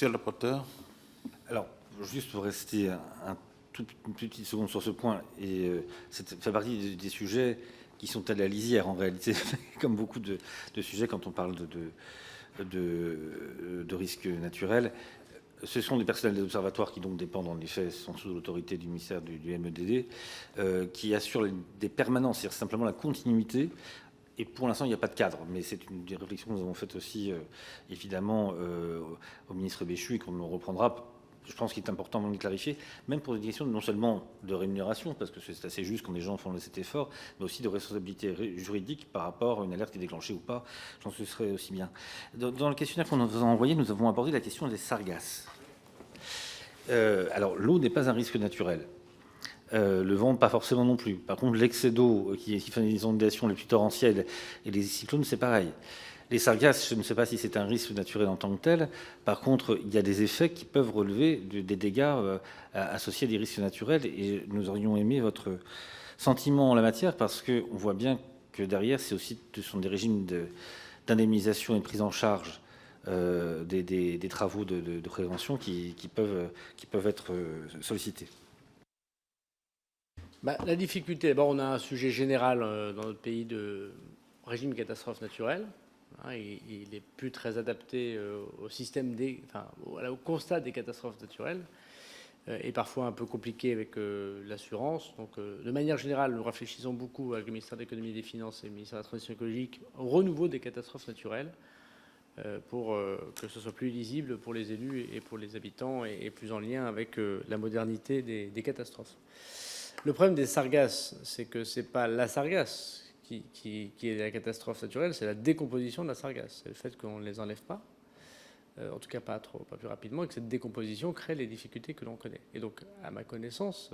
Monsieur le rapporteur. Alors, juste pour rester une petite seconde sur ce point, et ça fait partie des sujets qui sont à la lisière en réalité, comme beaucoup de sujets quand on parle de risques naturels. Ce sont des personnels des observatoires qui donc dépendent en effet, sont sous l'autorité du ministère du MEDD, qui assurent des permanences, c'est-à-dire simplement la continuité. Et pour l'instant, il n'y a pas de cadre, mais c'est une des réflexions que nous avons faites aussi, évidemment, au ministre Béchu et qu'on reprendra. Je pense qu'il est important de clarifier, même pour des questions non seulement de rémunération, parce que c'est assez juste quand les gens font cet effort, mais aussi de responsabilité juridique par rapport à une alerte qui est déclenchée ou pas. Je pense que ce serait aussi bien. Dans le questionnaire qu'on nous a envoyé, nous avons abordé la question des sargasses. Alors, l'eau n'est pas un risque naturel. Le vent, pas forcément non plus. Par contre, l'excès d'eau qui fait les inondations les plus torrentielles et les cyclones, c'est pareil. Les sargasses, je ne sais pas si c'est un risque naturel en tant que tel. Par contre, il y a des effets qui peuvent relever des dégâts associés à des risques naturels. Et nous aurions aimé votre sentiment en la matière parce qu'on voit bien que derrière, ce sont des régimes d'indemnisation et de prise en charge des travaux de prévention qui peuvent être sollicités. La difficulté, d'abord, on a un sujet général dans notre pays de régime de catastrophe naturelle. Il n'est plus très adapté au système au constat des catastrophes naturelles et parfois un peu compliqué avec l'assurance. Donc, de manière générale, nous réfléchissons beaucoup avec le ministère de l'économie et des finances et le ministère de la transition écologique au renouveau des catastrophes naturelles pour que ce soit plus lisible pour les élus et pour les habitants et plus en lien avec la modernité des catastrophes. Le problème des sargasses, c'est que ce n'est pas la sargasse qui est la catastrophe naturelle, c'est la décomposition de la sargasse. C'est le fait qu'on ne les enlève pas, en tout cas pas plus rapidement, et que cette décomposition crée les difficultés que l'on connaît. Et donc, à ma connaissance,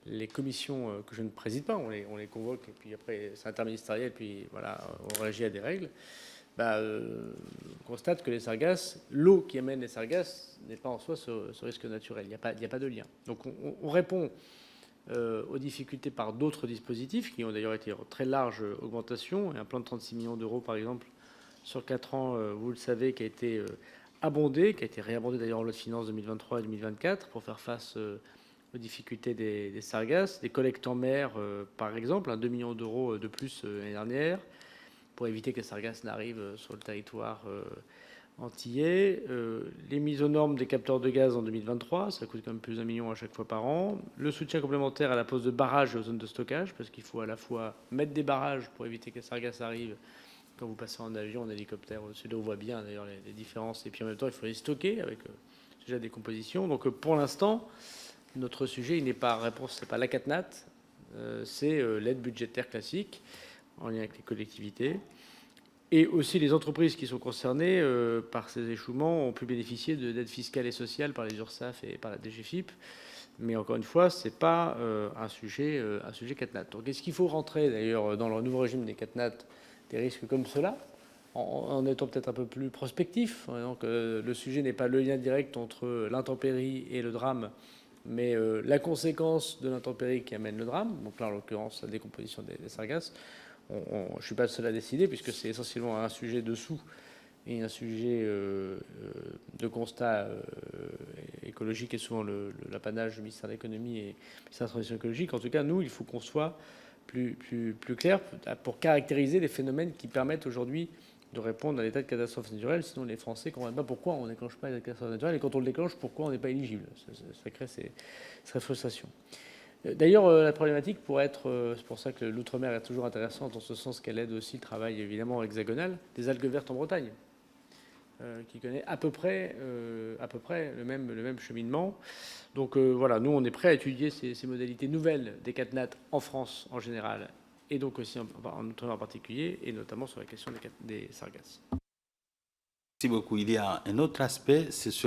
les commissions que je ne préside pas, on les convoque, et puis après, c'est interministériel, puis voilà, on réagit à des règles, on constate que les sargasses, l'eau qui amène les sargasses n'est pas en soi ce risque naturel. Il n'y a pas de lien. Donc, on répond aux difficultés par d'autres dispositifs qui ont d'ailleurs été en très large augmentation. Et un plan de 36 millions d'euros, par exemple, sur 4 ans, vous le savez, qui a été abondé, qui a été réabondé d'ailleurs en loi de finances 2023 et 2024 pour faire face aux difficultés des sargasses. Des collectes en mer, par exemple, 2 millions d'euros de plus l'année dernière pour éviter que les sargasses n'arrivent sur le territoire antillais. Les mises aux normes des capteurs de gaz en 2023, ça coûte quand même plus d'1 million à chaque fois par an. Le soutien complémentaire à la pose de barrages et aux zones de stockage, parce qu'il faut à la fois mettre des barrages pour éviter que les sargasses arrivent quand vous passez en avion, en hélicoptère au sud, on voit bien d'ailleurs les différences. Et puis en même temps, il faut les stocker avec le sujet de la décomposition. Donc pour l'instant, notre sujet, il n'est pas réponse, c'est pas la CatNat, c'est l'aide budgétaire classique en lien avec les collectivités. Et aussi, les entreprises qui sont concernées par ces échouements ont pu bénéficier d'aides fiscales et sociales par les URSSAF et par la DGFiP. Mais encore une fois, ce n'est pas un sujet CatNat. Donc, est-ce qu'il faut rentrer d'ailleurs dans le nouveau régime des CatNat des risques comme cela, en étant peut-être un peu plus prospectif? Donc, le sujet n'est pas le lien direct entre l'intempérie et le drame, mais la conséquence de l'intempérie qui amène le drame. Donc là, en l'occurrence, la décomposition des sargasses. Je ne suis pas le seul à décider, puisque c'est essentiellement un sujet dessous et un sujet de constat écologique et souvent l'apanage du ministère de l'économie et du ministère de la transition écologique. En tout cas, nous, il faut qu'on soit plus clair pour caractériser les phénomènes qui permettent aujourd'hui de répondre à l'état de catastrophe naturelle. Sinon, les Français ne comprennent pas pourquoi on ne déclenche pas l'état de catastrophe naturelle et quand on le déclenche, pourquoi on n'est pas éligible. Ça crée ces frustrations. D'ailleurs, la problématique pourrait être, c'est pour ça que l'outre-mer est toujours intéressante, en ce sens qu'elle aide aussi le travail évidemment hexagonal, des algues vertes en Bretagne, qui connaît à peu près le même cheminement. Donc voilà, nous on est prêt à étudier ces modalités nouvelles des CatNat en France en général, et donc aussi en outre-mer en particulier, et notamment sur la question des sargasses. Merci beaucoup. Il y a un autre aspect, c'est sur